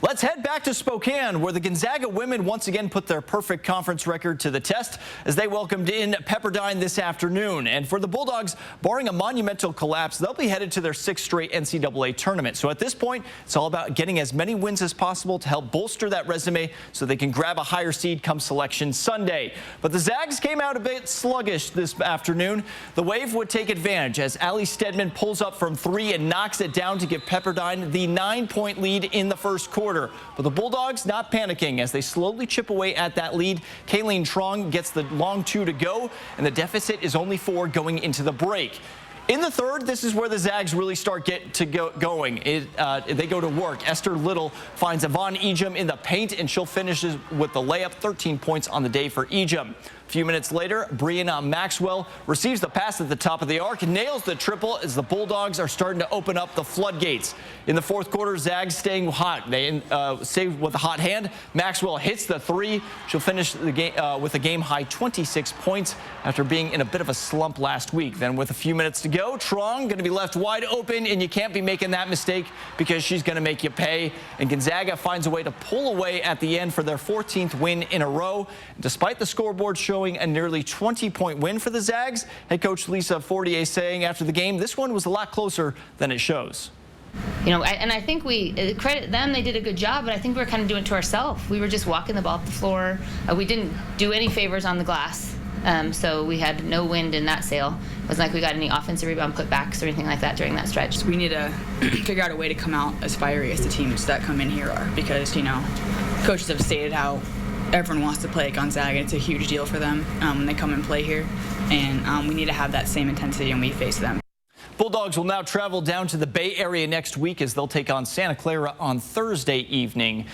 Let's head back to Spokane, where the Gonzaga women once again put their perfect conference record to the test as they welcomed in Pepperdine this afternoon. And for the Bulldogs, barring a monumental collapse, they'll be headed to their 6th straight NCAA tournament. So at this point, it's all about getting as many wins as possible to help bolster that resume so they can grab a higher seed come Selection Sunday. But the Zags came out a bit sluggish this afternoon. The Wave would take advantage as Ali Stedman pulls up from 3 and knocks it down to give Pepperdine the 9-point lead in the first quarter. But the Bulldogs not panicking as they slowly chip away at that lead. Kaylynne Truong gets the long 2 to go, and the deficit is only 4 going into the break. In the third, this is where the Zags really start going. They go to work. Esther Little finds Yvonne Ejim in the paint, and she'll finish with the layup. 13 points on the day for Ejim. A few minutes later, Brynna Maxwell receives the pass at the top of the arc, nails the triple as the Bulldogs are starting to open up the floodgates. In the fourth quarter, Zags staying hot. They save with a hot hand. Maxwell hits the 3. She'll finish the game with a game-high 26 points after being in a bit of a slump last week. Then with a few minutes to go, Truong going to be left wide open, and you can't be making that mistake because she's going to make you pay. And Gonzaga finds a way to pull away at the end for their 14th win in a row. Despite the scoreboard showing a nearly 20-point win for the Zags, head coach Lisa Fortier saying after the game, this one was a lot closer than it shows. You know, and I think we credit them. They did a good job, but I think we're kind of doing it to ourselves. We were just walking the ball up the floor. We didn't do any favors on the glass, so we had no wind in that sail. It wasn't like we got any offensive rebound putbacks or anything like that during that stretch. So we need to figure out a way to come out as fiery as the teams that come in here are, because, you know, coaches have stated how everyone wants to play at Gonzaga. It's a huge deal for them when they come and play here, and we need to have that same intensity when we face them. Bulldogs will now travel down to the Bay Area next week as they'll take on Santa Clara on Thursday evening.